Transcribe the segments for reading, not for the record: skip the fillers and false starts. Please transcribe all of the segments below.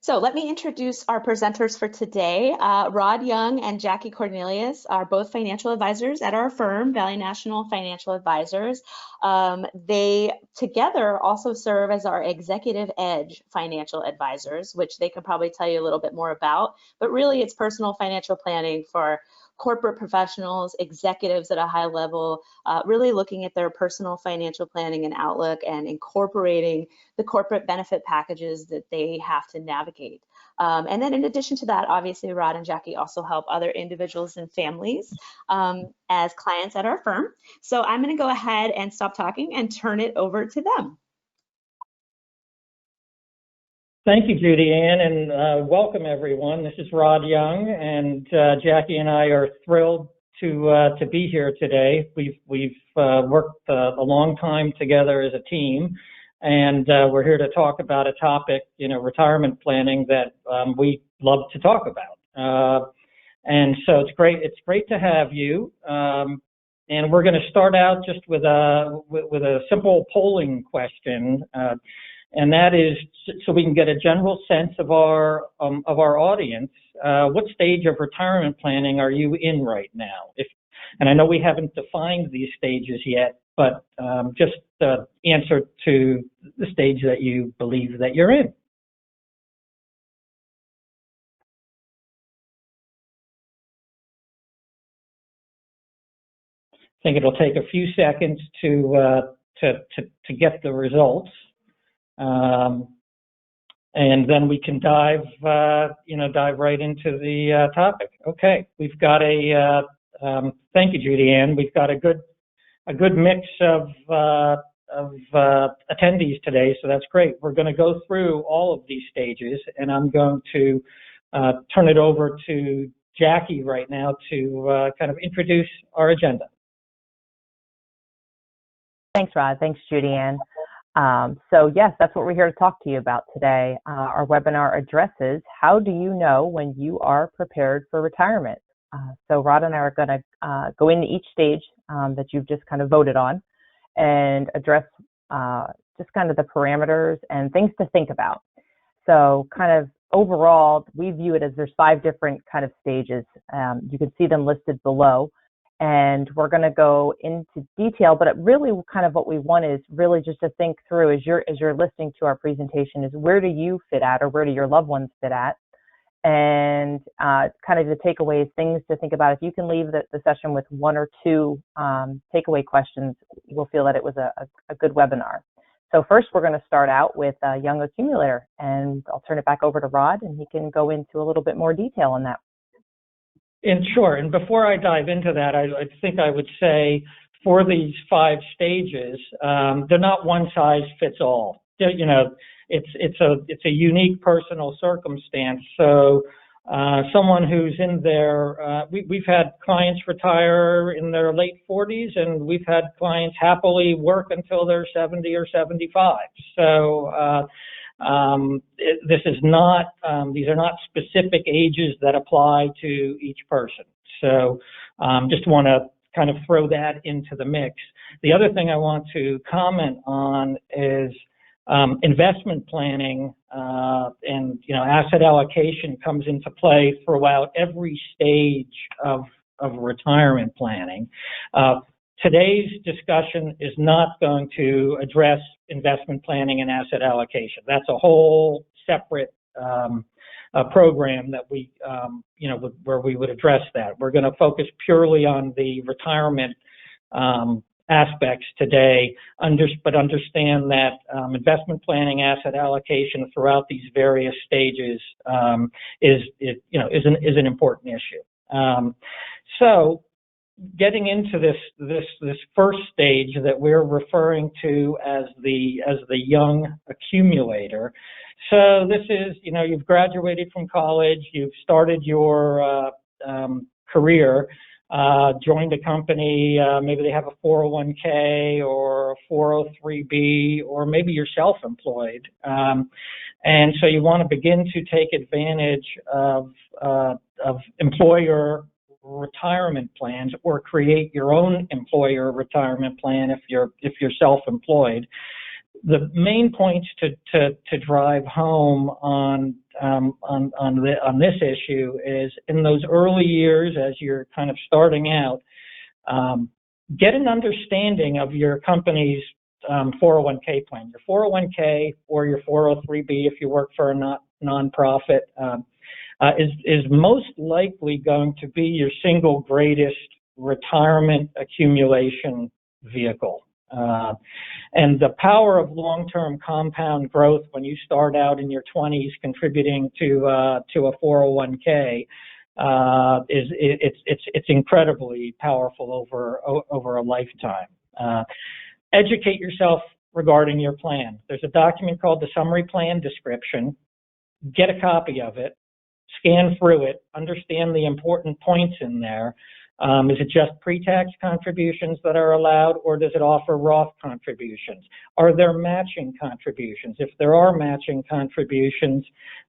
So let me introduce our presenters for today. Rod Young and Jackie Cornelius are both financial advisors at our firm, Valley National Financial Advisors. They together also serve as our Executive Edge financial advisors, which they could probably tell you a little bit more about. But really, it's personal financial planning for corporate professionals, executives at a high level, really looking at their personal financial planning and outlook and incorporating the corporate benefit packages that they have to navigate. And then in addition to that, obviously, Rod and Jackie also help other individuals and families as clients at our firm. So I'm going to go ahead and stop talking and turn it over to them. Thank you, Judy Ann, and welcome everyone. This is Rod Young, and Jackie and I are thrilled to be here today. We've worked a long time together as a team, and we're here to talk about a topic, retirement planning that we love to talk about. And so it's great to have you. And we're going to start out just with a simple polling question. And that is so we can get a general sense of our audience. What stage of retirement planning are you in right now? And I know we haven't defined these stages yet, but just answer to the stage that you believe that you're in. I think it'll take a few seconds to get the results. And then we can dive right into the topic. Okay, we've got thank you, Judy Ann. We've got a good mix of attendees today, so that's great. We're going to go through all of these stages, and I'm going to turn it over to Jackie right now to kind of introduce our agenda. Thanks, Rod. Thanks, Judy Ann. So yes, that's what we're here to talk to you about today. Our webinar addresses how do you know when you are prepared for retirement? So Rod and I are going to go into each stage that you've just kind of voted on and address just kind of the parameters and things to think about. So kind of overall, we view it as there's 5 different kind of stages. You can see them listed below. And we're going to go into detail, but really kind of what we want is really just to think through as you're listening to our presentation is where do you fit at or where do your loved ones fit at? And kind of the takeaways, things to think about. If you can leave the session with 1 or 2 takeaway questions, we'll feel that it was a good webinar. So first, we're going to start out with a young accumulator, and I'll turn it back over to Rod, and he can go into a little bit more detail on that. And sure, and before I dive into that, I think I would say for these 5 stages, they're not one size fits all. It's a unique personal circumstance. So someone who's in their, we've had clients retire in their late 40s, and we've had clients happily work until they're 70 or 75. So this is not, these are not specific ages that apply to each person. So just want to kind of throw that into the mix. The other thing I want to comment on is investment planning and asset allocation comes into play throughout every stage of retirement planning. Today's discussion is not going to address investment planning and asset allocation. That's a whole separate program that we, where we would address that. We're going to focus purely on the retirement aspects today, but understand that investment planning, asset allocation throughout these various stages is an important issue. So getting into this first stage that we're referring to as the young accumulator. So this is, you've graduated from college, you've started your career, joined a company, maybe they have a 401k or a 403b, or maybe you're self-employed. And so you want to begin to take advantage of employer retirement plans, or create your own employer retirement plan if you're self-employed. The main points to drive home on on this issue is in those early years as you're kind of starting out, get an understanding of your company's 401k plan. Your 401k or your 403b if you work for a nonprofit is most likely going to be your single greatest retirement accumulation vehicle. And the power of long-term compound growth when you start out in your 20s contributing to a 401k it's incredibly powerful over a lifetime. Educate yourself regarding your plan. There's a document called the Summary Plan Description. Get a copy of it, scan through it, understand the important points in there. Is it just pre-tax contributions that are allowed, or does it offer Roth contributions? Are there matching contributions? If there are matching contributions,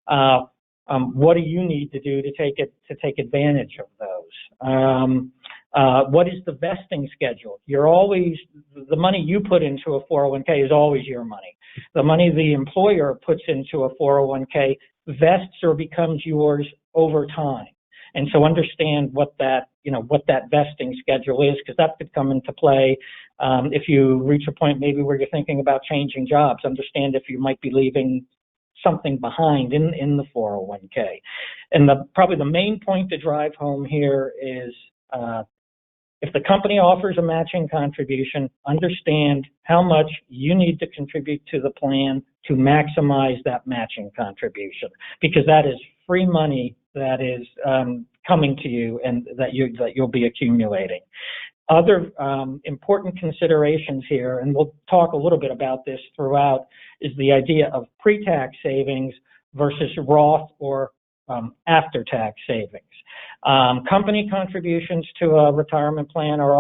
what do you need to do to take advantage of those? What is the vesting schedule? The money you put into a 401k is always your money. The money the employer puts into a 401k vests or becomes yours over time. And so understand what that vesting schedule is, because that could come into play if you reach a point maybe where you're thinking about changing jobs. Understand if you might be leaving something behind in the 401k. And probably the main point to drive home here is if the company offers a matching contribution, understand how much you need to contribute to the plan to maximize that matching contribution, because that is free money that is coming to you and that you'll be accumulating. Other important considerations here, and we'll talk a little bit about this throughout, is the idea of pre-tax savings versus Roth or after-tax savings. Company contributions to a retirement plan are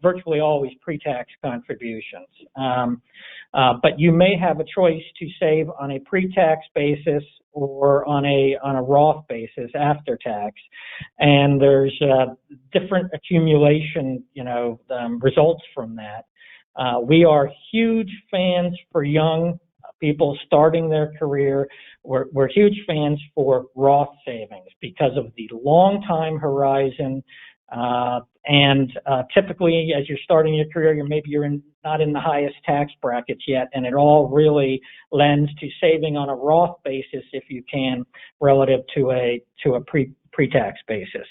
virtually always pre-tax contributions. But you may have a choice to save on a pre-tax basis or on a Roth basis after tax, and there's different accumulation, results from that. We are huge fans for young people starting their career. We're huge fans for Roth savings because of the long time horizon. And typically, as you're starting your career, you're not in the highest tax brackets yet, and it all really lends to saving on a Roth basis if you can, relative to a pre-tax basis.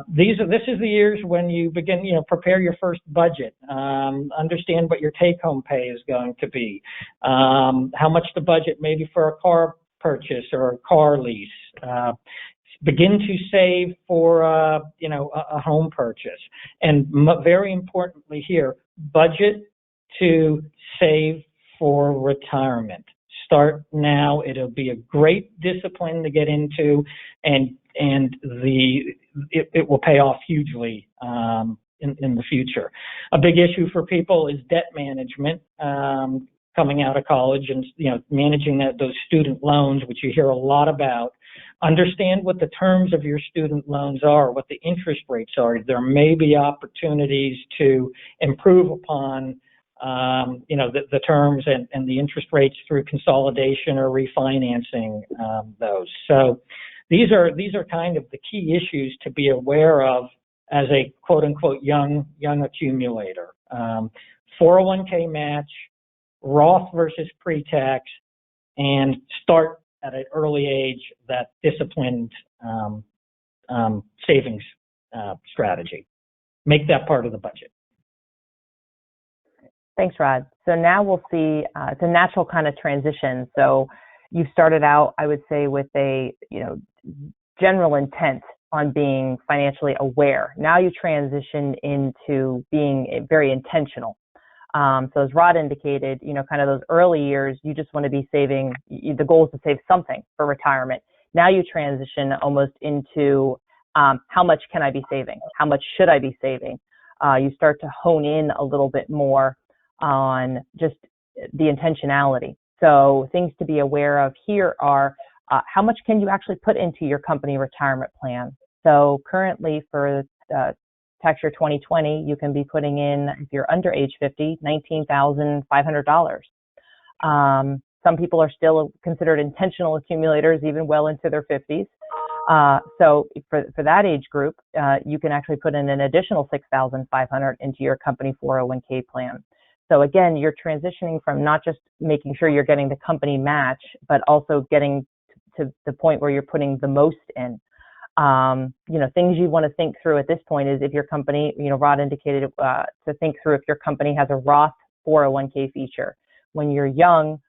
This is the years when you begin, prepare your first budget, understand what your take-home pay is going to be, how much the budget maybe for a car purchase or a car lease. Begin to save for a home purchase, and very importantly here, budget to save for retirement. Start now. It'll be a great discipline to get into, and it will pay off hugely in the future. A big issue for people is debt management. Coming out of college and managing those student loans, which you hear a lot about. Understand what the terms of your student loans are, what the interest rates are. There may be opportunities to improve upon the terms and the interest rates through consolidation or refinancing those. So these are kind of the key issues to be aware of as a quote unquote young accumulator. 401k match, Roth versus pre-tax, and start at an early age that disciplined savings strategy. Make that part of the budget. Thanks, Rod. So now we'll see, it's a natural kind of transition. So you started out, I would say, with a general intent on being financially aware. Now you transition into being very intentional. So as Rod indicated, kind of those early years, you just want to be saving. The goal is to save something for retirement. Now you transition almost into how much can I be saving? How much should I be saving? You start to hone in a little bit more on just the intentionality. So things to be aware of here are how much can you actually put into your company retirement plan? So currently for tax year 2020, you can be putting in, if you're under age 50, $19,500. Some people are still considered intentional accumulators, even well into their 50s. So for that age group, you can actually put in an additional $6,500 into your company 401k plan. So again, you're transitioning from not just making sure you're getting the company match, but also getting to the point where you're putting the most in. Things you want to think through at this point is if your company, Rod indicated to think through if your company has a Roth 401k feature. When you're young,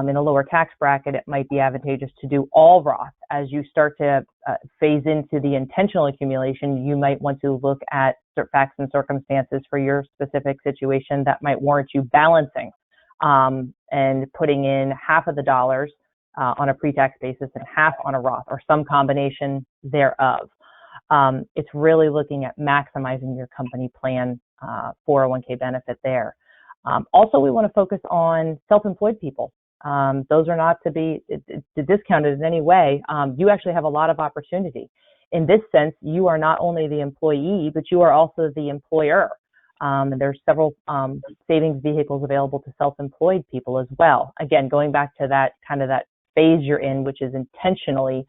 in a lower tax bracket, it might be advantageous to do all Roth. As you start to phase into the intentional accumulation, you might want to look at facts and circumstances for your specific situation that might warrant you balancing and putting in half of the dollars on a pre-tax basis and half on a Roth or some combination thereof. It's really looking at maximizing your company plan 401k benefit there. Also, we want to focus on self-employed people. Those are not to be discounted in any way. You actually have a lot of opportunity. In this sense, you are not only the employee, but you are also the employer. And there's several savings vehicles available to self-employed people as well. Again, going back to that phase you're in, which is intentionally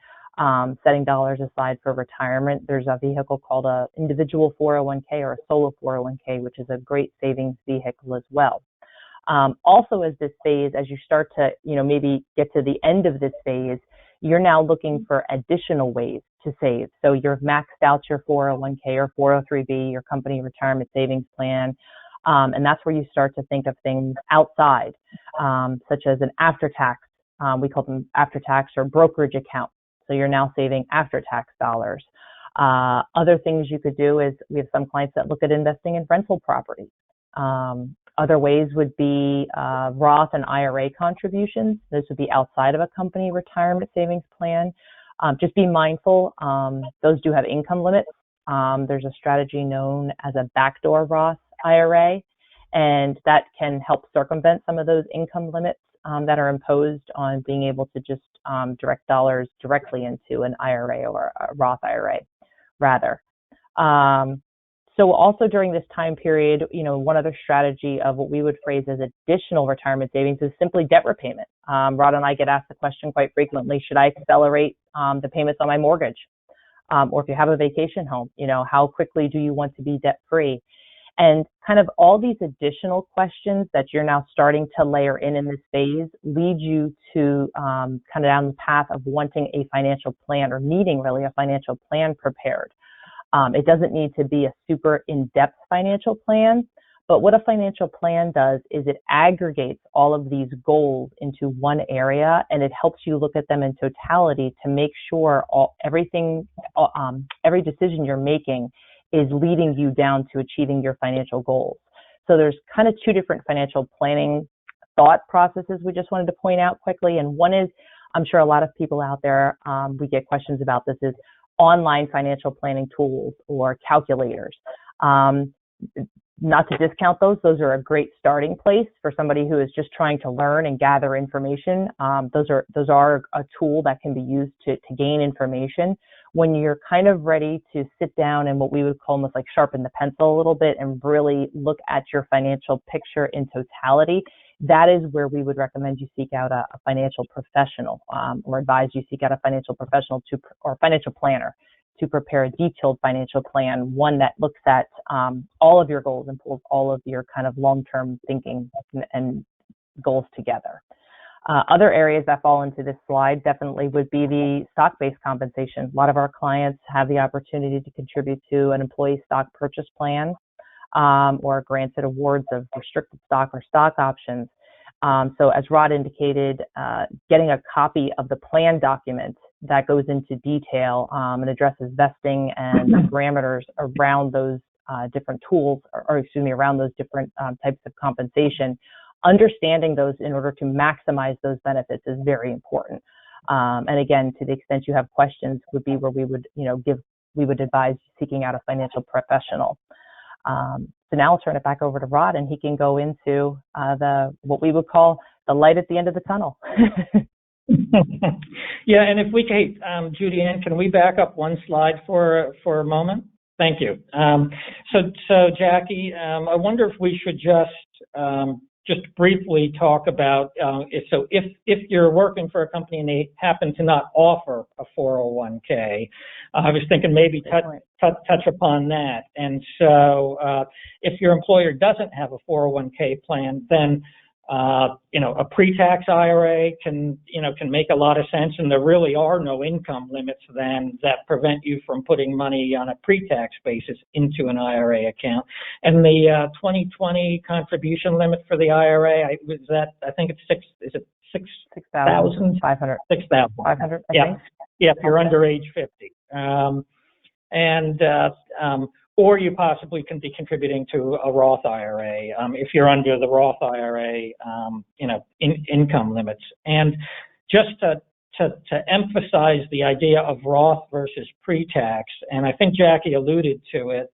setting dollars aside for retirement. There's a vehicle called a individual 401k or a solo 401k, which is a great savings vehicle as well. Also, as this phase, as you start to, maybe get to the end of this phase, you're now looking for additional ways to save. So you've maxed out your 401k or 403b, your company retirement savings plan. And that's where you start to think of things outside, such as an after-tax, we call them after-tax or brokerage account. So you're now saving after-tax dollars. Other things you could do is we have some clients that look at investing in rental properties. Other ways would be Roth and IRA contributions. Those would be outside of a company retirement savings plan. Just be mindful, those do have income limits. There's a strategy known as a backdoor Roth IRA, and that can help circumvent some of those income limits that are imposed on being able to just direct dollars directly into an IRA or a Roth IRA, rather. So also during this time period, one other strategy of what we would phrase as additional retirement savings is simply debt repayment. Rod and I get asked the question quite frequently, should I accelerate the payments on my mortgage? Or if you have a vacation home, how quickly do you want to be debt free? And kind of all these additional questions that you're now starting to layer in this phase lead you to kind of down the path of wanting a financial plan or needing really a financial plan prepared. It doesn't need to be a super in-depth financial plan, but what a financial plan does is it aggregates all of these goals into one area, and it helps you look at them in totality to make sure every decision you're making is leading you down to achieving your financial goals. So there's kind of two different financial planning thought processes we just wanted to point out quickly. And one is, I'm sure a lot of people out there, we get questions about this, is online financial planning tools or calculators. Not to discount those are a great starting place for somebody who is just trying to learn and gather information. Those are a tool that can be used to gain information. When you're kind of ready to sit down and what we would call almost like sharpen the pencil a little bit and really look at your financial picture in totality, that is where we would recommend you seek out a financial professional, or advise you seek out a financial professional or financial planner to prepare a detailed financial plan, one that looks at all of your goals and pulls all of your kind of long-term thinking and goals together. Other areas that fall into this slide definitely would be the stock-based compensation. A lot of our clients have the opportunity to contribute to an employee stock purchase plan or granted awards of restricted stock or stock options. So as Rod indicated, getting a copy of the plan document that goes into detail and addresses vesting and the parameters around those different tools, around those different types of compensation. Understanding those in order to maximize those benefits is very important. And again, to the extent you have questions, would be where we would, we would advise seeking out a financial professional. So now I'll turn it back over to Rod, and he can go into what we would call the light at the end of the tunnel. Yeah, and if we can, Judy Ann, can we back up one slide for a moment? Thank you. So Jackie, I wonder if we should just just briefly talk about, so if you're working for a company and they happen to not offer a 401k, I was thinking maybe touch upon that. And so if your employer doesn't have a 401k plan, then a pre-tax IRA can make a lot of sense, and there really are no income limits then that prevent you from putting money on a pre-tax basis into an IRA account. And the 2020 contribution limit for the IRA, I think it's $6,500. 6,500. Yeah, if you're under age 50. Or you possibly can be contributing to a Roth IRA if you're under the Roth IRA, income limits. And just to emphasize the idea of Roth versus pre-tax, and I think Jackie alluded to it,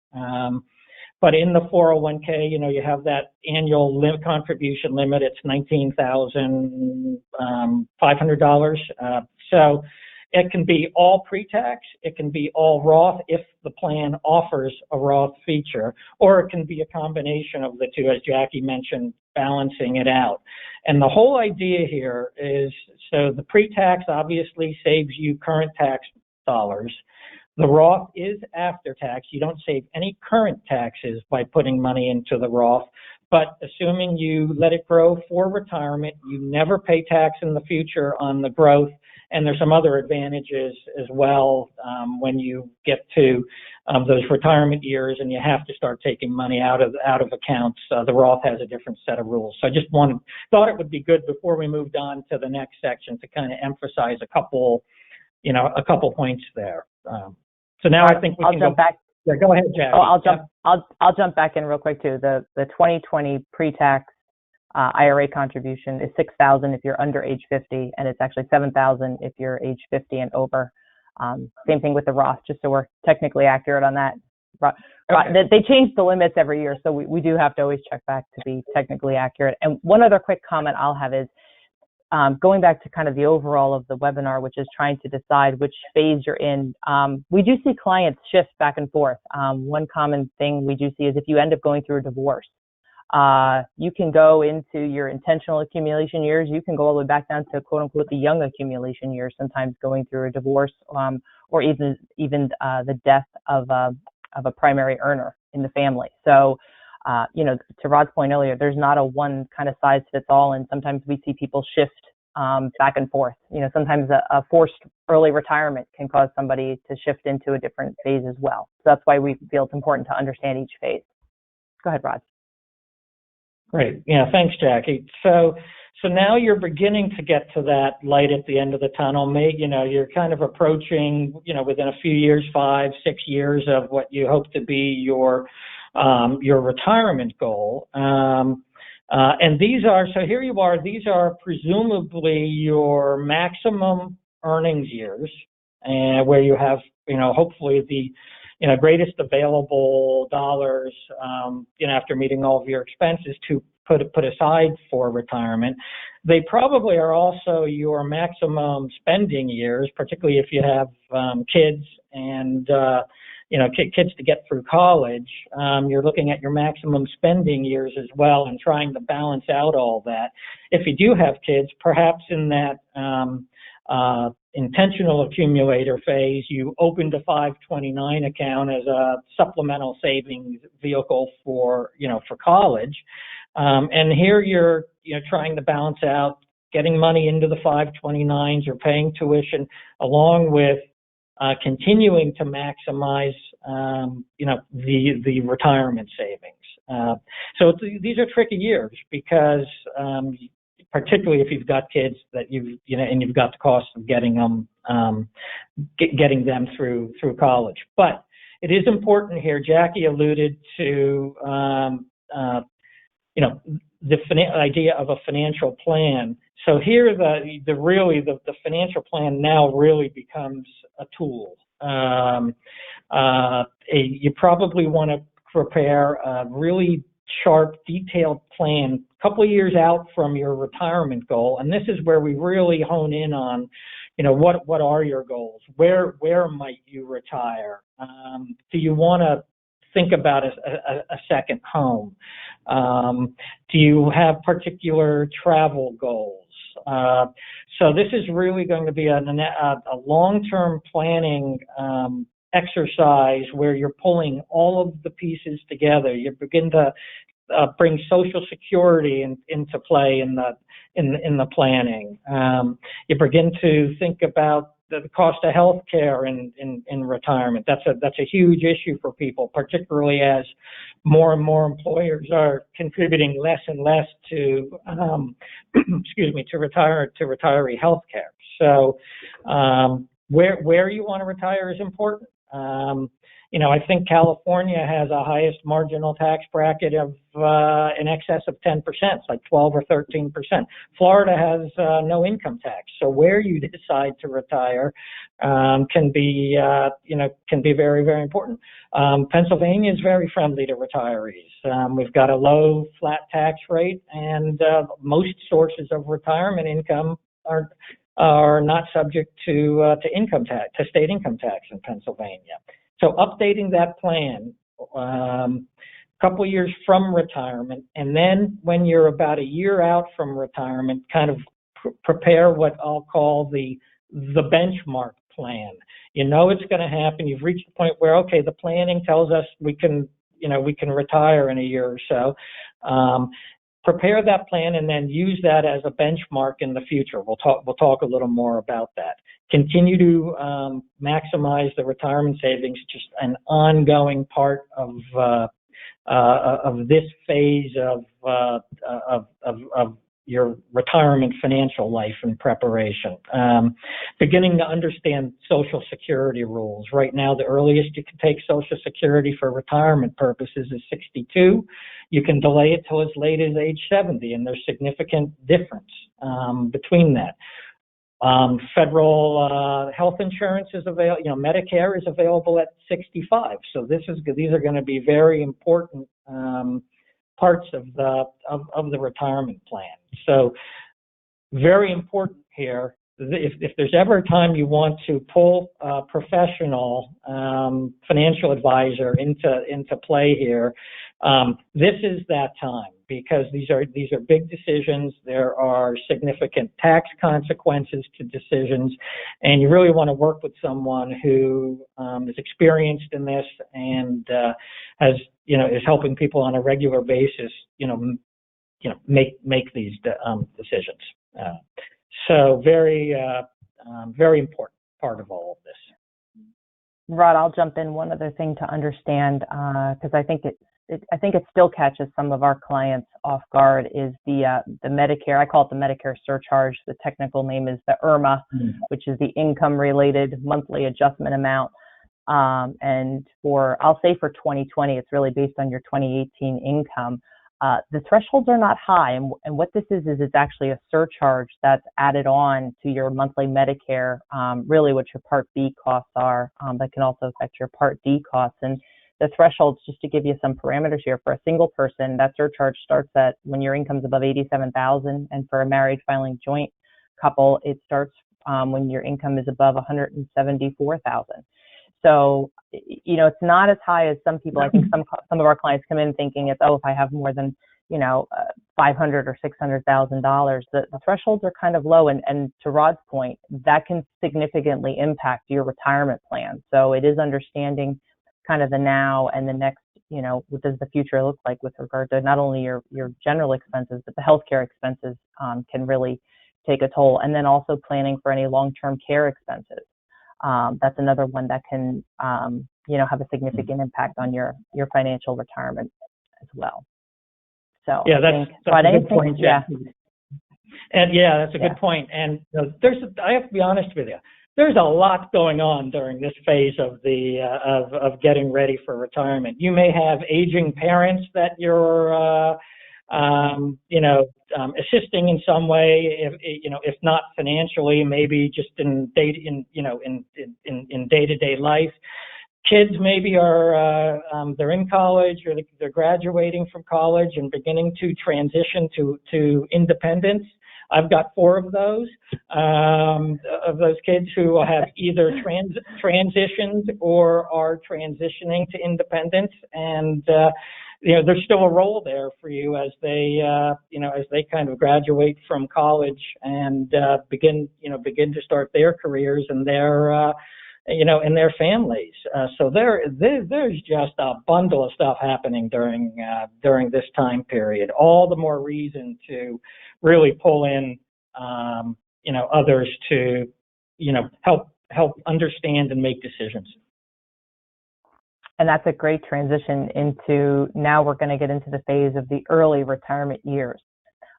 but in the 401k, you have that annual contribution limit. It's $19,500. So it can be all pre-tax, it can be all Roth if the plan offers a Roth feature, or it can be a combination of the two, as Jackie mentioned, balancing it out. And the whole idea here is, so the pre-tax obviously saves you current tax dollars. The Roth is after tax. You don't save any current taxes by putting money into the Roth, but assuming you let it grow for retirement, you never pay tax in the future on the growth. And there's some other advantages as well when you get to those retirement years and you have to start taking money out of accounts. The Roth has a different set of rules. So I just thought it would be good before we moved on to the next section to kind of emphasize a couple points there. So now I think we can jump back. Yeah, go ahead, Jackie. Oh, I'll jump back in real quick too. The 2020 pre-tax IRA contribution is $6,000 if you're under age 50, and it's actually $7,000 if you're age 50 and over. Same thing with the Roth, just so we're technically accurate on that. Okay. They change the limits every year, so we do have to always check back to be technically accurate. And one other quick comment I'll have is going back to kind of the overall of the webinar, which is trying to decide which phase you're in. We do see clients shift back and forth. One common thing we do see is if you end up going through a divorce, you can go into your intentional accumulation years. You can go all the way back down to quote unquote the young accumulation years, sometimes going through a divorce, or even the death of a primary earner in the family. So, to Rod's point earlier, there's not a one kind of size fits all, and sometimes we see people shift back and forth. Sometimes a forced early retirement can cause somebody to shift into a different phase as well. So that's why we feel it's important to understand each phase. Go ahead, Rod. Great. Yeah, thanks, Jackie. So now you're beginning to get to that light at the end of the tunnel. You're kind of approaching, within a few years, 5-6 years of what you hope to be your retirement goal. And these are presumably your maximum earnings years, where you have, hopefully the greatest available dollars, after meeting all of your expenses to put aside for retirement. They probably are also your maximum spending years, particularly if you have kids and, kids to get through college. You're looking at your maximum spending years as well and trying to balance out all that. If you do have kids, perhaps in that intentional accumulator phase, you opened a 529 account as a supplemental savings vehicle for college. And here you're trying to balance out getting money into the 529s or paying tuition along with continuing to maximize the retirement savings. So these are tricky years because particularly if you've got kids that and you've got the cost of getting them through college. But it is important here. Jackie alluded to the idea of a financial plan. So here the financial plan now really becomes a tool. You probably want to prepare a really sharp, detailed plan a couple of years out from your retirement goal, and this is where we really hone in on, what are your goals? Where might you retire? Do you want to think about a second home? Do you have particular travel goals? So this is really going to be a long-term planning exercise where you're pulling all of the pieces together. You begin to bring Social Security into play in the planning. You begin to think about the cost of health care in retirement. That's a huge issue for people, particularly as more and more employers are contributing less and less to retiree health care. So where you want to retire is important. I think California has a highest marginal tax bracket of in excess of 10%, like 12 or 13%. Florida has no income tax, so where you decide to retire can be very, very important. Pennsylvania is very friendly to retirees. We've got a low flat tax rate, and most sources of retirement income are not subject to income tax, to state income tax in Pennsylvania. So updating that plan a couple of years from retirement, and then when you're about a year out from retirement, kind of prepare what I'll call the benchmark plan. You know it's going to happen. You've reached the point where, okay, the planning tells us we can retire in a year or so. Prepare that plan and then use that as a benchmark in the future. We'll talk a little more about that. Continue to maximize the retirement savings, just an ongoing part of this phase of your retirement financial life and preparation. Beginning to understand Social Security rules. Right now, the earliest you can take Social Security for retirement purposes is 62. You can delay it till as late as age 70, and there's significant difference between that. Federal health insurance is available. Medicare is available at 65. So these are going to be very important parts of the retirement plan. So very important here. If there's ever a time you want to pull a professional financial advisor into play here, this is that time, because these are big decisions. There are significant tax consequences to decisions, and you really want to work with someone who is experienced in this and is helping people on a regular basis, make these decisions. So very important part of all of this. Rod, I'll jump in. One other thing to understand, because I think it still catches some of our clients off guard, is the Medicare. I call it the Medicare surcharge. The technical name is the IRMAA, which is the income-related monthly adjustment amount. And I'll say for 2020, it's really based on your 2018 income. The thresholds are not high, and what this is it's actually a surcharge that's added on to your monthly Medicare, really what your Part B costs are, that can also affect your Part D costs. And the thresholds, just to give you some parameters here, for a single person, that surcharge starts at when your income's above $87,000, and for a married filing joint couple, it starts when your income is above $174,000. So, it's not as high as some people. I think some of our clients come in thinking it's, if I have more than, $500,000 or $600,000, the thresholds are kind of low. And to Rod's point, that can significantly impact your retirement plan. So it is understanding kind of the now and the next, what does the future look like with regard to not only your general expenses, but the healthcare expenses can really take a toll. And then also planning for any long-term care expenses. That's another one that can, have a significant impact on your financial retirement as well. So yeah, that's a good point. Yeah. And that's a good point. And I have to be honest with you. There's a lot going on during this phase of of getting ready for retirement. You may have aging parents that you're assisting in some way, if not financially, maybe just in day-to-day life. Kids maybe are they're in college, or they're graduating from college and beginning to transition to independence. I've got 4 of those kids who have either transitioned or are transitioning to independence, and there's still a role there for you as they, as they kind of graduate from college and begin to start their careers and their, in their families. So there's just a bundle of stuff happening during this time period. All the more reason to really pull in, others to, help understand and make decisions. And that's a great transition into, now we're going to get into the phase of the early retirement years.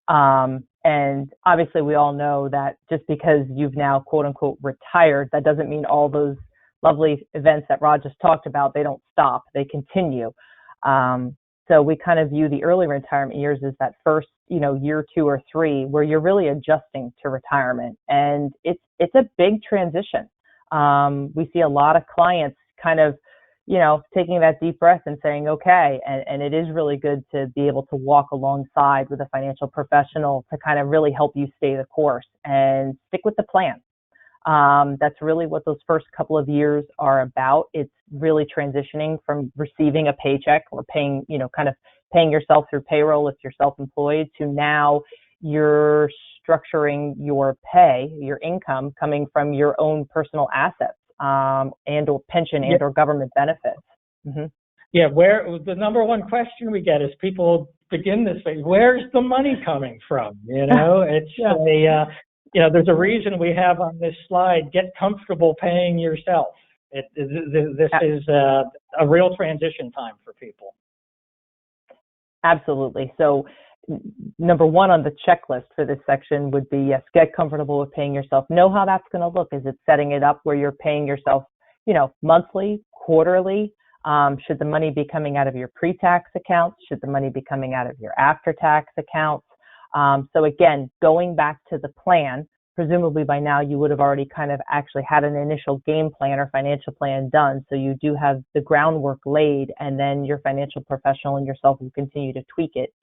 And obviously we all know that just because you've now quote unquote retired, that doesn't mean all those lovely events that Rod just talked about, they don't stop, they continue. So we kind of view the early retirement years as that first, year 2 or 3, where you're really adjusting to retirement. And it's a big transition. We see a lot of clients kind of, taking that deep breath and saying, okay, and it is really good to be able to walk alongside with a financial professional to kind of really help you stay the course and stick with the plan. That's really what those first couple of years are about. It's really transitioning from receiving a paycheck or paying, kind of paying yourself through payroll if you're self-employed, to now you're structuring your pay, your income coming from your own personal assets, and or pension and or government benefits. Mm-hmm. Yeah, where the number one question we get is people begin this phase, where's the money coming from? It's there's a reason we have on this slide, get comfortable paying yourself. This is a real transition time for people. Absolutely. So number one on the checklist for this section would be, yes, get comfortable with paying yourself. Know how that's going to look. Is it setting it up where you're paying yourself, monthly, quarterly? Should the money be coming out of your pre-tax accounts? Should the money be coming out of your after-tax accounts? So again, going back to the plan, presumably by now you would have already kind of actually had an initial game plan or financial plan done. So you do have the groundwork laid, and then your financial professional and yourself will continue to tweak it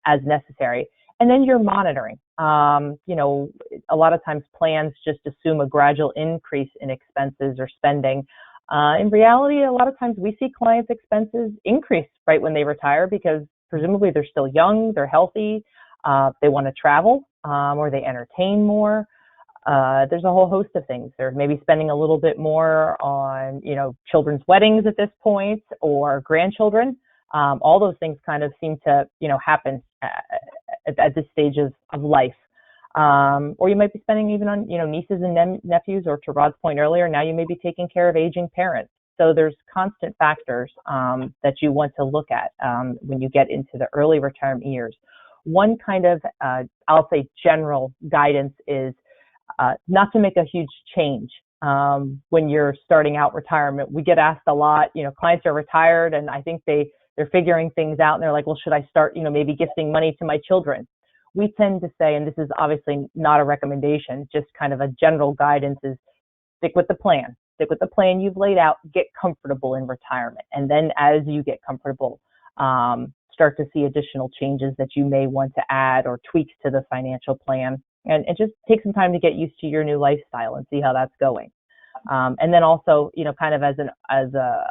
as necessary. And then you're monitoring. A lot of times plans just assume a gradual increase in expenses or spending. In reality, a lot of times we see clients' expenses increase right when they retire because presumably they're still young, they're healthy, they want to travel, or they entertain more. There's a whole host of things. They're maybe spending a little bit more on, children's weddings at this point or grandchildren. All those things kind of seem to, happen at this stage of life. Or you might be spending even on, nieces and nephews, or to Rod's point earlier, now you may be taking care of aging parents. So there's constant factors that you want to look at when you get into the early retirement years. One kind of, I'll say general guidance is not to make a huge change when you're starting out retirement. We get asked a lot, clients are retired and I think they're figuring things out and they're like, well, should I start, maybe gifting money to my children? We tend to say, and this is obviously not a recommendation, just kind of a general guidance, is stick with the plan. Stick with the plan you've laid out, get comfortable in retirement. And then as you get comfortable, start to see additional changes that you may want to add or tweaks to the financial plan. And just take some time to get used to your new lifestyle and see how that's going. And then also, kind of as a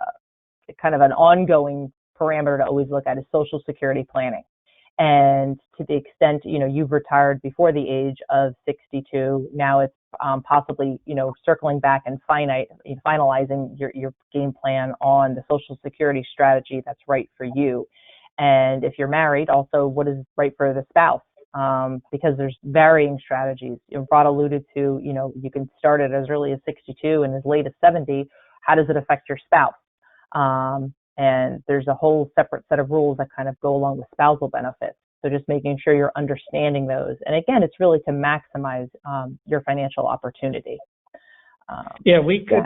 kind of an ongoing parameter to always look at is Social Security planning. And to the extent, you've retired before the age of 62, now it's possibly, circling back and finalizing your game plan on the Social Security strategy that's right for you. And if you're married, also what is right for the spouse, because there's varying strategies. Rod alluded to, you can start it as early as 62 and as late as 70. How does it affect your spouse? And there's a whole separate set of rules that kind of go along with spousal benefits. So just making sure you're understanding those. And again, it's really to maximize your financial opportunity. We could,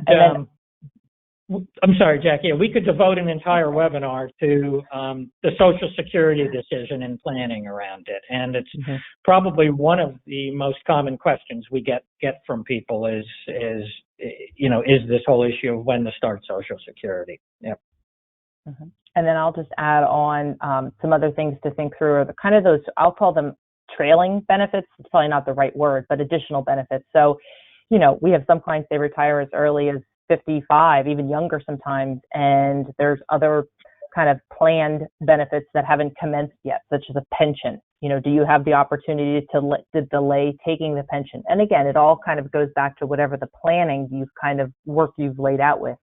I'm sorry, Jackie, we could devote an entire webinar to the Social Security decision and planning around it. And it's probably one of the most common questions we get from people is this whole issue of when to start Social Security. Yep. Mm-hmm. And then I'll just add on some other things to think through, are the kind of those, I'll call them trailing benefits. It's probably not the right word, but additional benefits. So, we have some clients, they retire as early as 55, even younger sometimes. And there's other kind of planned benefits that haven't commenced yet, such as a pension? Do you have the opportunity to delay taking the pension? And again, it all kind of goes back to whatever the planning work you've laid out with.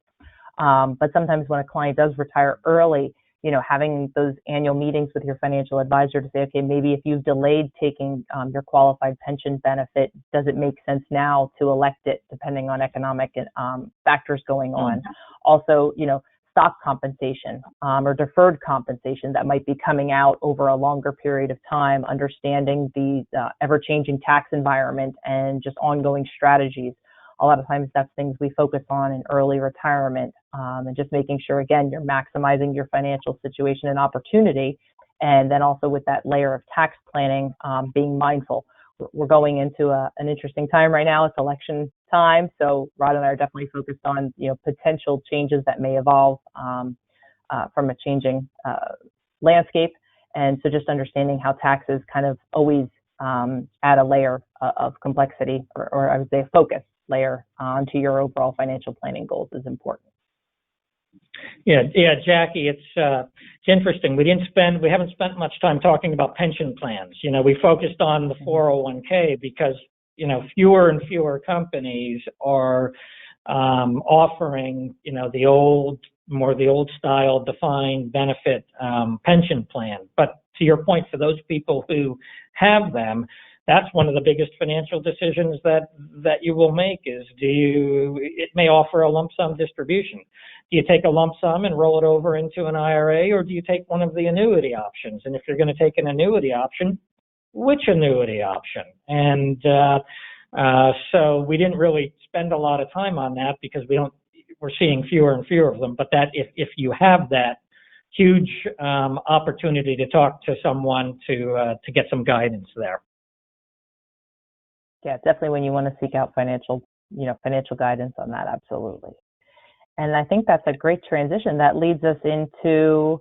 But sometimes when a client does retire early, having those annual meetings with your financial advisor to say, okay, maybe if you've delayed taking your qualified pension benefit, does it make sense now to elect it depending on economic factors going on? Also, stock compensation or deferred compensation that might be coming out over a longer period of time, understanding the ever-changing tax environment and just ongoing strategies. A lot of times that's things we focus on in early retirement, and just making sure, again, you're maximizing your financial situation and opportunity. And then also with that layer of tax planning, being mindful. We're going into an interesting time right now. It's election time. So Rod and I are definitely focused on, potential changes that may evolve from a changing landscape. And so just understanding how taxes kind of always add a layer of complexity, or I would say a focus layer onto your overall financial planning goals is important. Yeah, Jackie, it's interesting. We haven't spent much time talking about pension plans. We focused on the 401k because, fewer and fewer companies are offering, the old style defined benefit pension plan. But to your point, for those people who have them, that's one of the biggest financial decisions that you will make is it may offer a lump sum distribution. Do you take a lump sum and roll it over into an IRA, or do you take one of the annuity options? And if you're going to take an annuity option, which annuity option? And so we didn't really spend a lot of time on that because we're seeing fewer and fewer of them. But that if you have that huge opportunity to talk to someone to get some guidance there. Yeah, definitely when you want to seek out financial guidance on that, absolutely. And I think that's a great transition. That leads us into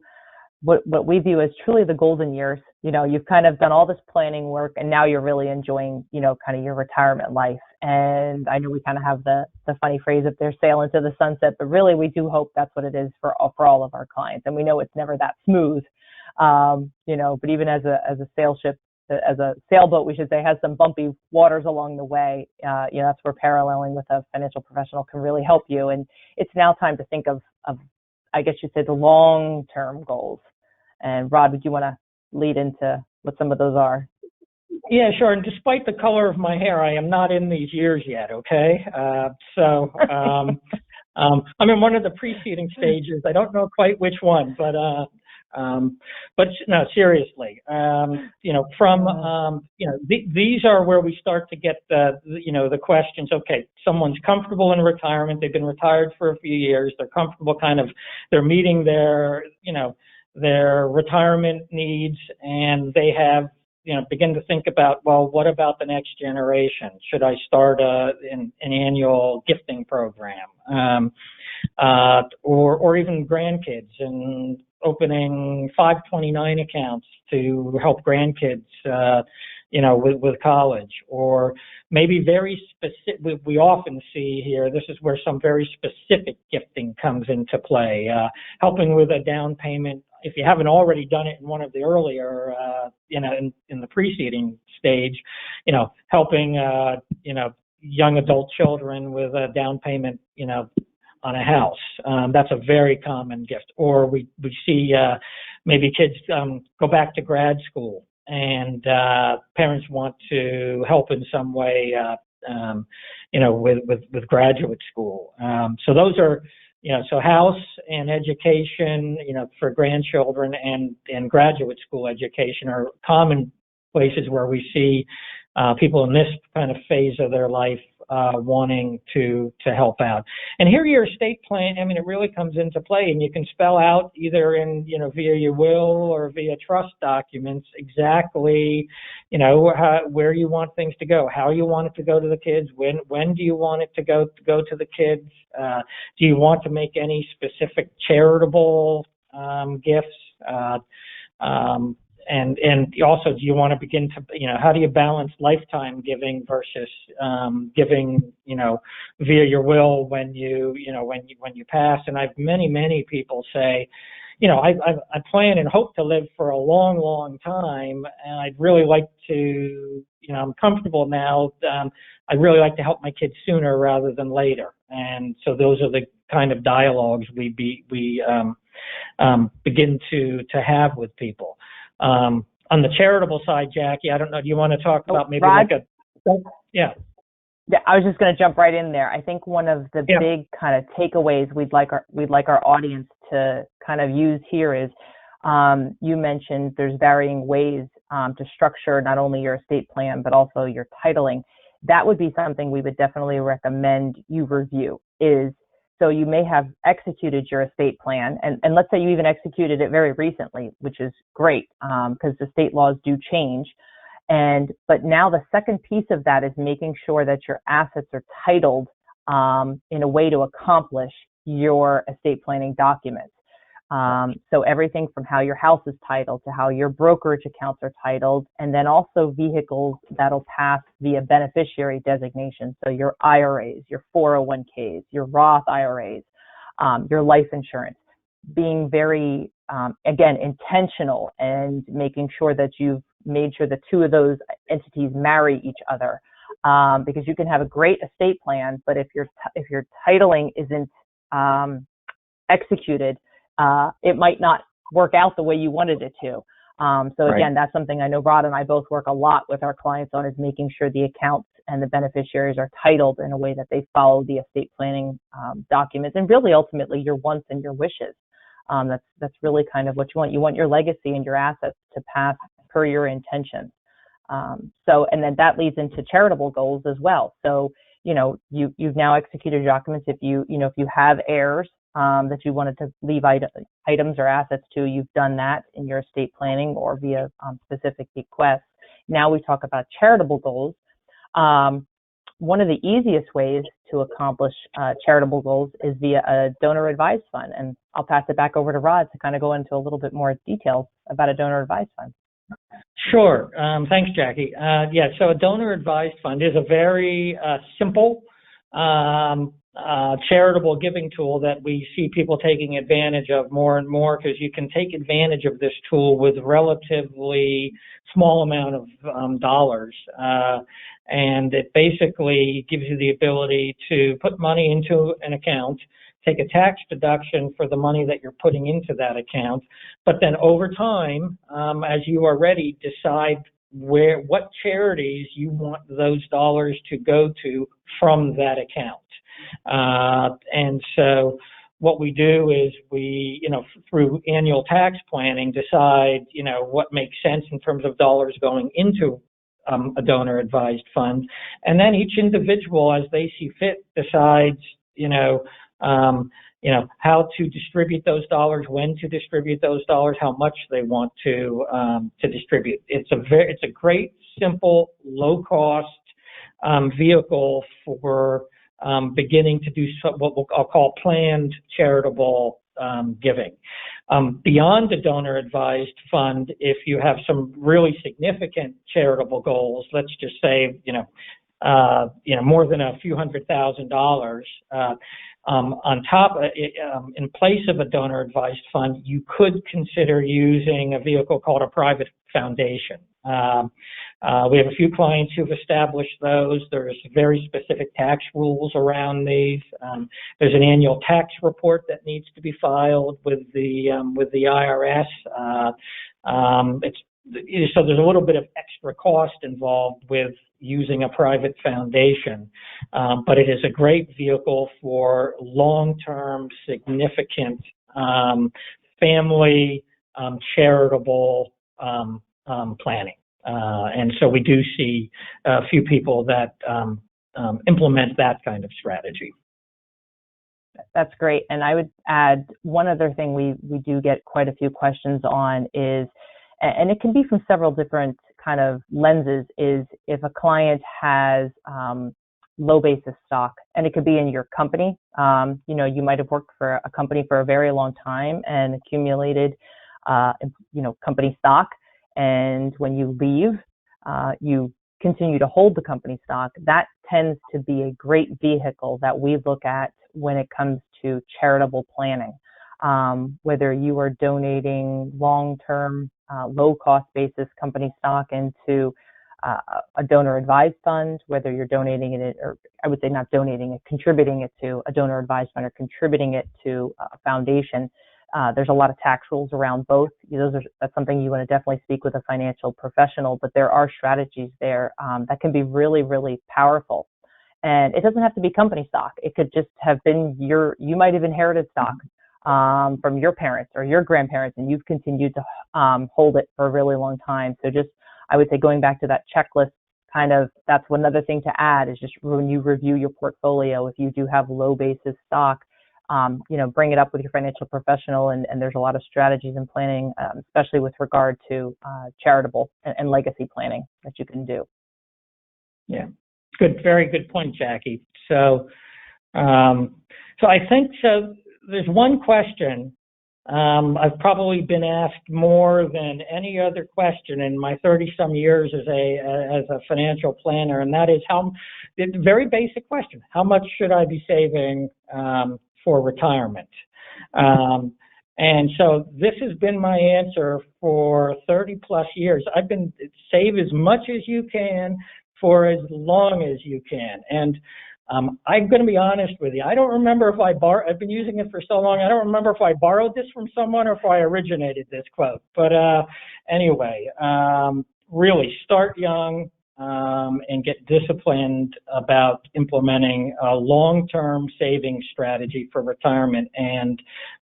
what we view as truly the golden years. You've kind of done all this planning work and now you're really enjoying, kind of your retirement life. And I know we kind of have the funny phrase up there, sail into the sunset, but really we do hope that's what it is for all of our clients. And we know it's never that smooth, but even as a sailboat, we should say, has some bumpy waters along the way. That's where paralleling with a financial professional can really help you. And it's now time to think of I guess you'd say, the long-term goals. And Rod, would you want to lead into what some of those are? Yeah, sure. And despite the color of my hair, I am not in these years yet. Okay. I'm in one of the preceding stages. I don't know quite which one, but no, seriously, these are where we start to get the questions. Okay, someone's comfortable in retirement. They've been retired for a few years. They're comfortable they're meeting their retirement needs, and they have, begin to think about, well, what about the next generation? Should I start an annual gifting program? Or even grandkids, and opening 529 accounts to help grandkids, with college, or maybe very specific. We often see here, this is where some very specific gifting comes into play, helping with a down payment. If you haven't already done it in one of the earlier, in the preceding stage, helping, young adult children with a down payment, on a house. That's a very common gift. Or we see maybe kids go back to grad school, and parents want to help in some way, with graduate school. So those are, so house and education, for grandchildren, and graduate school education are common places where we see people in this kind of phase of their life wanting to help out. And here your estate plan, it really comes into play, and you can spell out either in, via your will or via trust documents exactly, where you want things to go, how you want it to go to the kids, when do you want it to go to the kids, do you want to make any specific charitable gifts, and also, do you want to begin to, how do you balance lifetime giving versus giving, via your will when you pass? And I've many people say, I plan and hope to live for a long, long time, and I'd really like to, I'm comfortable now. I'd really like to help my kids sooner rather than later. And so those are the kind of dialogues we begin to have with people. On the charitable side, Jackie, I don't know, do you want to talk about maybe Rod? Yeah. Yeah, I was just going to jump right in there. I think one of the big kind of takeaways we'd like our audience to kind of use here is, you mentioned there's varying ways to structure not only your estate plan but also your titling. That would be something we would definitely recommend you review. So you may have executed your estate plan, and let's say you even executed it very recently, which is great because the state laws do change. But now the second piece of that is making sure that your assets are titled in a way to accomplish your estate planning documents. So everything from how your house is titled to how your brokerage accounts are titled, and then also vehicles that'll pass via beneficiary designation. So your IRAs, your 401ks, your Roth IRAs, your life insurance, being very, again, intentional and making sure that you've made sure the two of those entities marry each other, because you can have a great estate plan, but if your titling isn't executed, it might not work out the way you wanted it to. So again, that's something I know Rod and I both work a lot with our clients on, is making sure the accounts and the beneficiaries are titled in a way that they follow the estate planning documents, and really ultimately your wants and your wishes. That's really kind of what you want. You want your legacy and your assets to pass per your intention. And then that leads into charitable goals as well. So, you've now executed your documents. If you have heirs that you wanted to leave items or assets to, you've done that in your estate planning or via specific bequests. Now we talk about charitable goals. One of the easiest ways to accomplish charitable goals is via a donor advised fund. And I'll pass it back over to Rod to kind of go into a little bit more details about a donor advised fund. Sure. Thanks, Jackie. So a donor advised fund is a very simple charitable giving tool that we see people taking advantage of more and more, because you can take advantage of this tool with relatively small amount of dollars. And it basically gives you the ability to put money into an account, take a tax deduction for the money that you're putting into that account, but then over time, as you are ready, decide what charities you want those dollars to go to from that account. And so what we do is we, through annual tax planning, decide, what makes sense in terms of dollars going into a donor advised fund. And then each individual, as they see fit, decides, how to distribute those dollars, when to distribute those dollars, how much they want to distribute. It's a great, simple, low cost vehicle for beginning to do what I'll call planned charitable giving. Beyond the donor advised fund, if you have some really significant charitable goals, let's just say, more than a few $100,000, on top, in place of a donor advised fund, you could consider using a vehicle called a private foundation. We have a few clients who've established those. There's very specific tax rules around these. There's an annual tax report that needs to be filed with the IRS. So there's a little bit of extra cost involved with using a private foundation, but it is a great vehicle for long-term, significant family charitable planning. And so we do see a few people that implement that kind of strategy. That's great. And I would add one other thing we do get quite a few questions on is, and it can be from several different kind of lenses, is if a client has low basis stock, and it could be in your company. You might have worked for a company for a very long time and accumulated, company stock. And when you leave, you continue to hold the company stock. That tends to be a great vehicle that we look at when it comes to charitable planning. whether you are donating long-term, low-cost basis company stock into a donor-advised fund, whether you're donating it, or I would say not donating it, contributing it to a donor-advised fund or contributing it to a foundation. There's a lot of tax rules around both. That's something you want to definitely speak with a financial professional, but there are strategies there that can be really, really powerful. And it doesn't have to be company stock. It could just have been you might have inherited stock from your parents or your grandparents, and you've continued to hold it for a really long time. So just, I would say, going back to that checklist, that's one other thing to add is just when you review your portfolio, if you do have low basis stock, bring it up with your financial professional, and there's a lot of strategies and planning, especially with regard to charitable and legacy planning that you can do. Yeah, good, very good point, Jackie. So I think there's one question I've probably been asked more than any other question in my 30-some years as a financial planner, and that is the very basic question: how much should I be saving for retirement? And so this has been my answer for 30 plus years. I've been save as much as you can for as long as you can. And I'm going to be honest with you. I don't remember if I've been using it for so long. I don't remember if I borrowed this from someone or if I originated this quote. But anyway, really start young and get disciplined about implementing a long-term saving strategy for retirement. And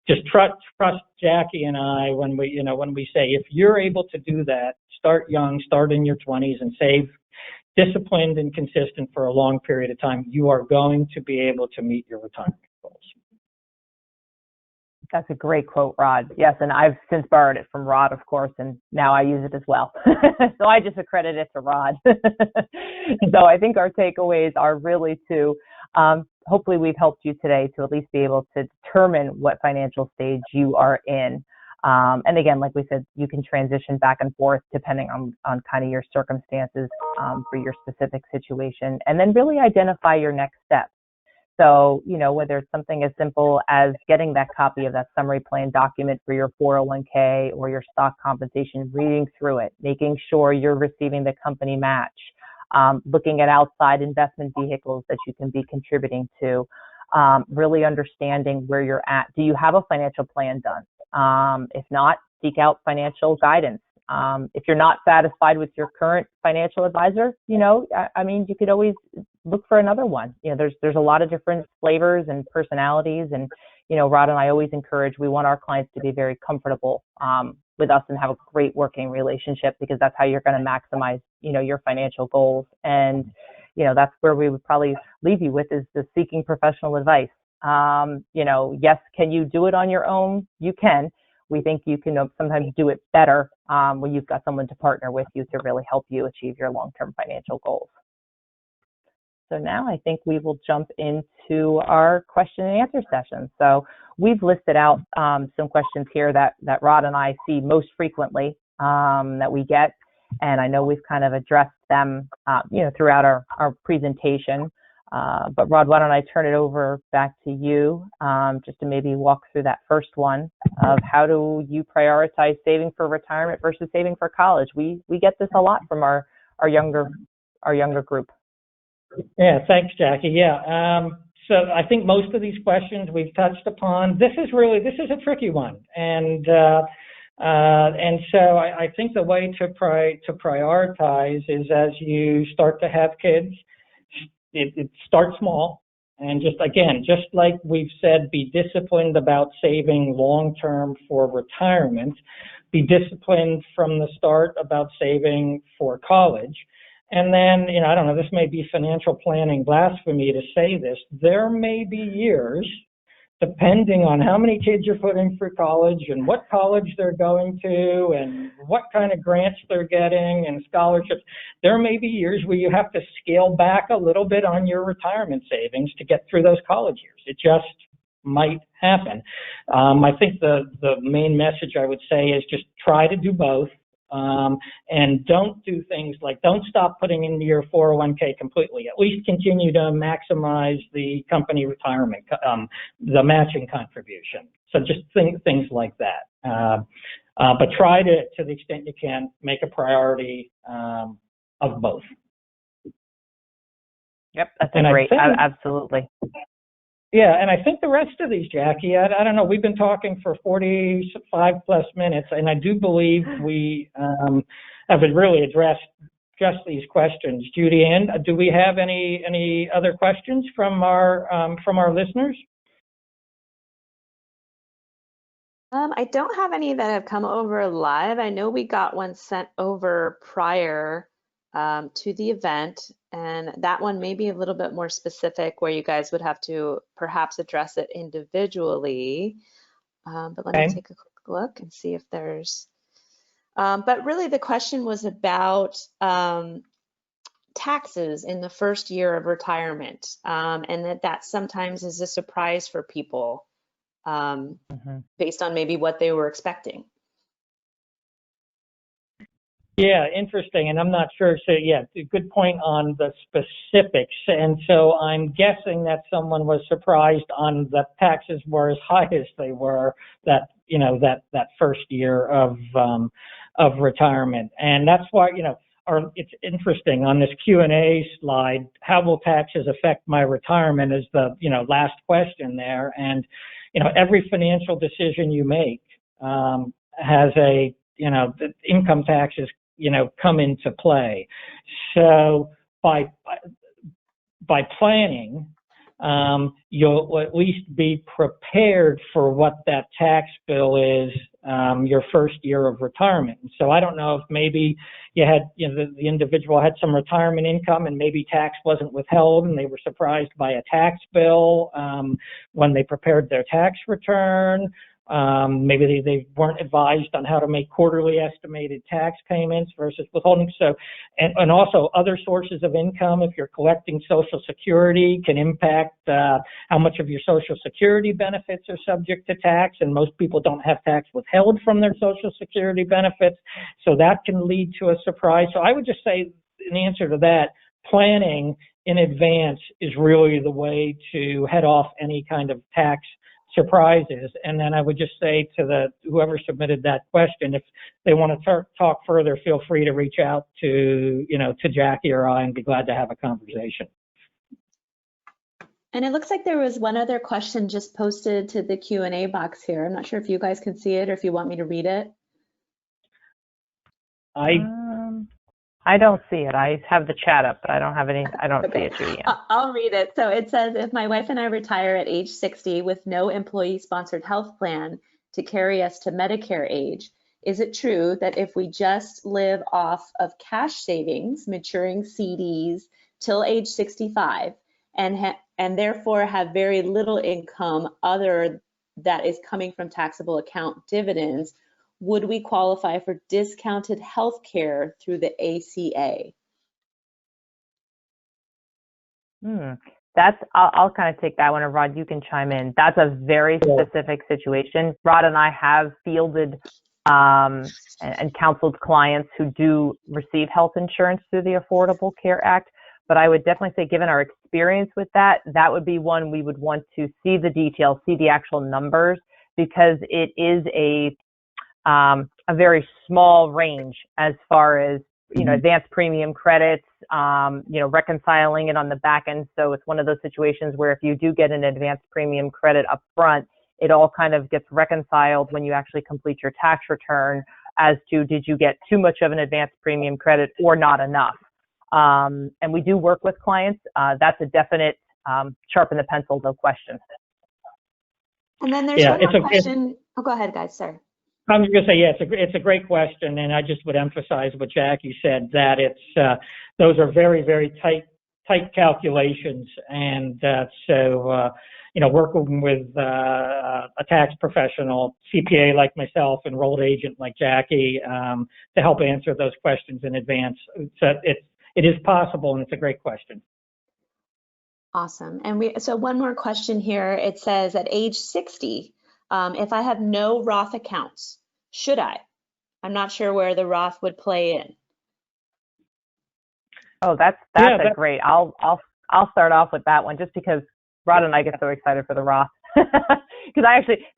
just trust Jackie and I when we say, if you're able to do that, start young, start in your 20s and save disciplined and consistent for a long period of time, you are going to be able to meet your retirement goals. That's a great quote, Rod. Yes, and I've since borrowed it from Rod, of course, and now I use it as well. So I just accredit it to Rod. So I think our takeaways are really to, hopefully we've helped you today to at least be able to determine what financial stage you are in. And again, like we said, you can transition back and forth depending on kind of your circumstances for your specific situation, and then really identify your next step. So, whether it's something as simple as getting that copy of that summary plan document for your 401k or your stock compensation, reading through it, making sure you're receiving the company match, looking at outside investment vehicles that you can be contributing to, really understanding where you're at. Do you have a financial plan done? If not, seek out financial guidance. If you're not satisfied with your current financial advisor, you could always look for another one. There's a lot of different flavors and personalities, and, Rod and I always encourage, we want our clients to be very comfortable, with us and have a great working relationship, because that's how you're going to maximize, your financial goals. And, that's where we would probably leave you with, is the seeking professional advice. Yes, can you do it on your own? You can. We think you can sometimes do it better when you've got someone to partner with you to really help you achieve your long-term financial goals. So now I think we will jump into our question and answer session. So we've listed out some questions here that Rod and I see most frequently that we get. And I know we've kind of addressed them, throughout our presentation. But Rod, why don't I turn it over back to you just to maybe walk through that first one of how do you prioritize saving for retirement versus saving for college? We get this a lot from our younger group. Yeah, thanks, Jackie. Yeah, so I think most of these questions we've touched upon. This is a tricky one, and so I think the way to prioritize is, as you start to have kids, it starts small, and just like we've said, be disciplined about saving long-term for retirement. Be disciplined from the start about saving for college. And then, I don't know, this may be financial planning blasphemy to say this, there may be years, depending on how many kids you're putting through college and what college they're going to and what kind of grants they're getting and scholarships, there may be years where you have to scale back a little bit on your retirement savings to get through those college years. It just might happen. I think the main message I would say is just try to do both. and don't do things like don't stop putting into your 401k completely. At least continue to maximize the company retirement, the matching contribution. So just things like that. But try to the extent you can, make a priority of both. Yep, that's great. Absolutely. Yeah, and I think the rest of these, Jackie, I don't know, we've been talking for 45 plus minutes, and I do believe we have really addressed just these questions. Judy Ann, do we have any other questions from our listeners? I don't have any that have come over live. I know we got one sent over prior to the event, and that one may be a little bit more specific where you guys would have to perhaps address it individually. But let me take a quick look and see if there's, but really the question was about taxes in the first year of retirement, and that sometimes is a surprise for people based on maybe what they were expecting. Yeah, interesting, and I'm not sure. So yeah, good point on the specifics. And so I'm guessing that someone was surprised on the taxes were as high as they were that first year of retirement, and that's why it's interesting on this Q&A slide. How will taxes affect my retirement? Is the last question there, and every financial decision you make has a the income taxes come into play. So by planning, you'll at least be prepared for what that tax bill is your first year of retirement. So I don't know if maybe you had the individual had some retirement income and maybe tax wasn't withheld and they were surprised by a tax bill when they prepared their tax return. Maybe they weren't advised on how to make quarterly estimated tax payments versus withholding. So, and also other sources of income, if you're collecting Social Security, can impact how much of your Social Security benefits are subject to tax. And most people don't have tax withheld from their Social Security benefits. So that can lead to a surprise. So I would just say, in answer to that, planning in advance is really the way to head off any kind of tax surprises. And then I would just say to whoever submitted that question, if they want to talk further, feel free to reach out to Jackie or I, and be glad to have a conversation. And it looks like there was one other question just posted to the Q&A box here. I'm not sure if you guys can see it or if you want me to read it. I don't see it. I have the chat up, but I don't have any. I don't see it, Judy. I'll read it. So it says, if my wife and I retire at age 60 with no employee-sponsored health plan to carry us to Medicare age, is it true that if we just live off of cash savings, maturing CDs till age 65, and therefore have very little income other that is coming from taxable account dividends, would we qualify for discounted health care through the ACA? I'll kind of take that one, and Rod, you can chime in. That's a very specific situation. Rod and I have fielded and counseled clients who do receive health insurance through the Affordable Care Act. But I would definitely say, given our experience with that would be one we would want to see the details, see the actual numbers, because it is a very small range as far as, advanced premium credits, reconciling it on the back end. So it's one of those situations where if you do get an advanced premium credit up front, it all kind of gets reconciled when you actually complete your tax return as to, did you get too much of an advanced premium credit or not enough? And we do work with clients. That's a definite sharpen the pencil, no question. And then there's one more question. Oh, go ahead, guys. Sorry. I'm just going to say, yeah, it's a great question, and I just would emphasize what Jackie said, that it's those are very, very tight calculations, and so working with a tax professional, CPA like myself, enrolled agent like Jackie, to help answer those questions in advance. So it is possible, and it's a great question. Awesome. And so one more question here. It says, at age 60, if I have no Roth accounts, should I? I'm not sure where the Roth would play in. Oh, that's a great. I'll start off with that one just because Rod and I get so excited for the Roth. Because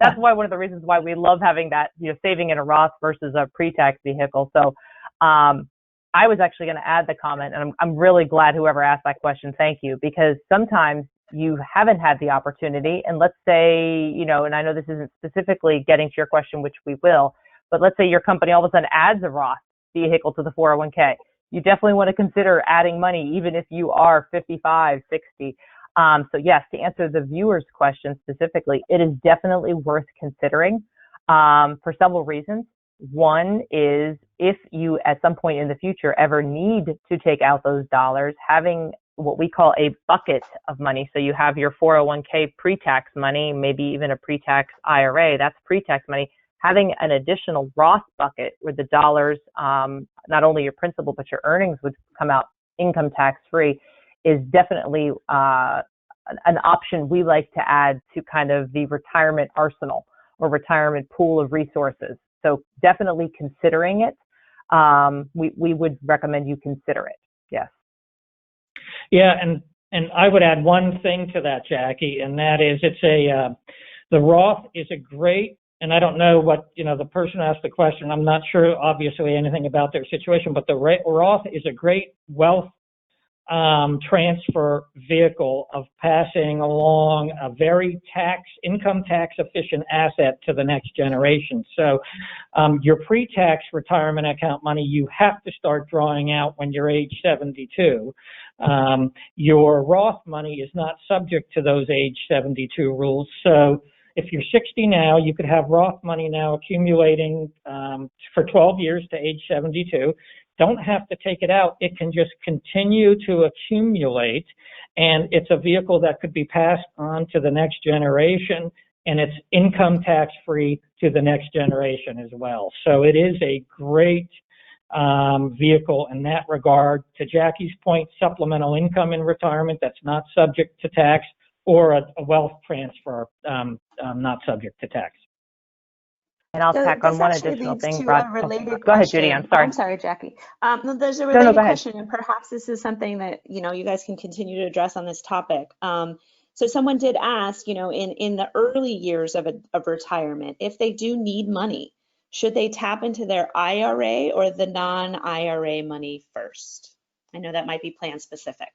that's why one of the reasons why we love having that, saving in a Roth versus a pre-tax vehicle. So I was actually going to add the comment, and I'm really glad whoever asked that question. Thank you, because sometimes you haven't had the opportunity, and let's say, and I know this isn't specifically getting to your question, which we will, but let's say your company all of a sudden adds a Roth vehicle to the 401k. You definitely want to consider adding money, even if you are 55, 60. So yes, to answer the viewer's question specifically, it is definitely worth considering for several reasons. One is if you at some point in the future ever need to take out those dollars, having what we call a bucket of money. So you have your 401k pre-tax money, maybe even a pre-tax IRA, that's pre-tax money. Having an additional Roth bucket where the dollars, not only your principal, but your earnings would come out income tax free is definitely an option we like to add to kind of the retirement arsenal or retirement pool of resources. So definitely considering it. We would recommend you consider it. Yes. Yeah, and I would add one thing to that, Jackie, and that is the Roth is a great, and I don't know what, the person asked the question, I'm not sure obviously anything about their situation, but the Roth is a great wealth transfer vehicle of passing along a very income tax efficient asset to the next generation. So your pre-tax retirement account money, you have to start drawing out when you're age 72. Your Roth money is not subject to those age 72 rules. So if you're 60 now, you could have Roth money now accumulating for 12 years to age 72. Don't have to take it out. It can just continue to accumulate, and it's a vehicle that could be passed on to the next generation, and it's income tax free to the next generation as well. So it is a great vehicle in that regard. To Jackie's point, supplemental income in retirement that's not subject to tax, or a wealth transfer not subject to tax. And I'll tack on one additional thing. Go ahead, Judy. I'm sorry. Oh, I'm sorry, Jackie. No, there's a related question, and perhaps this is something that you guys can continue to address on this topic. So someone did ask, in the early years of retirement, if they do need money, should they tap into their IRA or the non-IRA money first? I know that might be plan specific.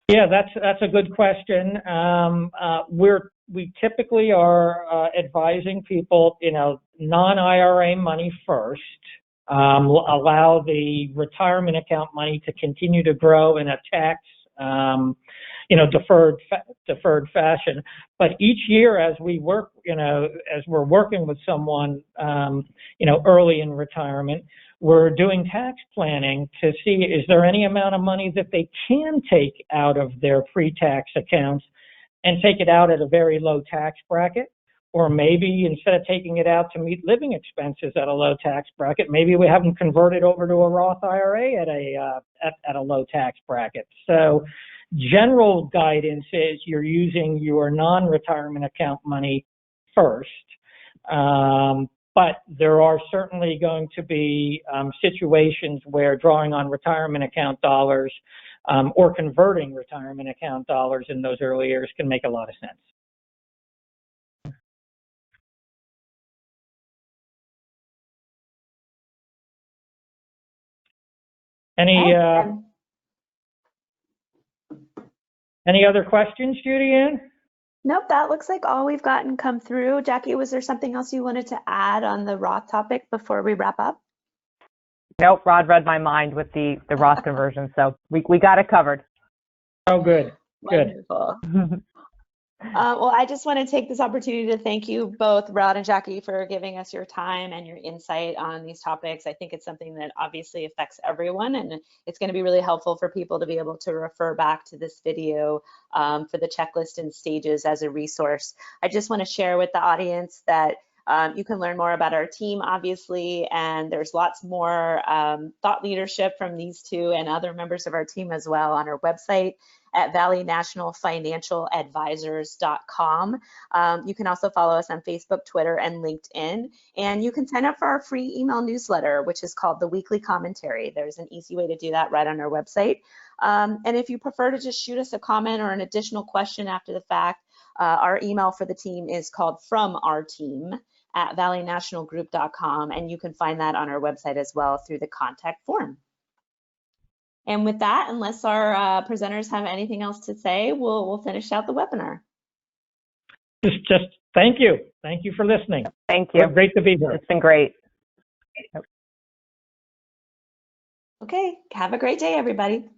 Yeah, that's a good question. We typically are advising people, non-IRA money first. Allow the retirement account money to continue to grow in a tax, deferred fashion. But each year, as we work, as we're working with someone, early in retirement, we're doing tax planning to see, is there any amount of money that they can take out of their pre-tax accounts and take it out at a very low tax bracket? Or maybe instead of taking it out to meet living expenses at a low tax bracket, maybe we have them converted over to a Roth IRA at a low tax bracket. So general guidance is you're using your non-retirement account money first. But there are certainly going to be situations where drawing on retirement account dollars or converting retirement account dollars in those early years can make a lot of sense. Any other questions, Judy Ann? Nope, that looks like all we've gotten come through. Jackie, was there something else you wanted to add on the Roth topic before we wrap up? Nope, Rod read my mind with the Roth conversion, so we got it covered. Oh, good. Wonderful. Well, I just want to take this opportunity to thank you both, Rod and Jackie, for giving us your time and your insight on these topics. I think it's something that obviously affects everyone, and it's going to be really helpful for people to be able to refer back to this video for the checklist and stages as a resource. I just want to share with the audience that You can learn more about our team, obviously, and there's lots more thought leadership from these two and other members of our team as well on our website at valleynationalfinancialadvisors.com. You can also follow us on Facebook, Twitter, and LinkedIn. And you can sign up for our free email newsletter, which is called The Weekly Commentary. There's an easy way to do that right on our website. And if you prefer to just shoot us a comment or an additional question after the fact, our email for the team is called FromOurTeam@valleynationalgroup.com, and you can find that on our website as well through the contact form. And with that, unless our presenters have anything else to say, we'll finish out the webinar. Just thank you. Thank you for listening. Thank you. Great to be here. It's been great. Okay, have a great day, everybody.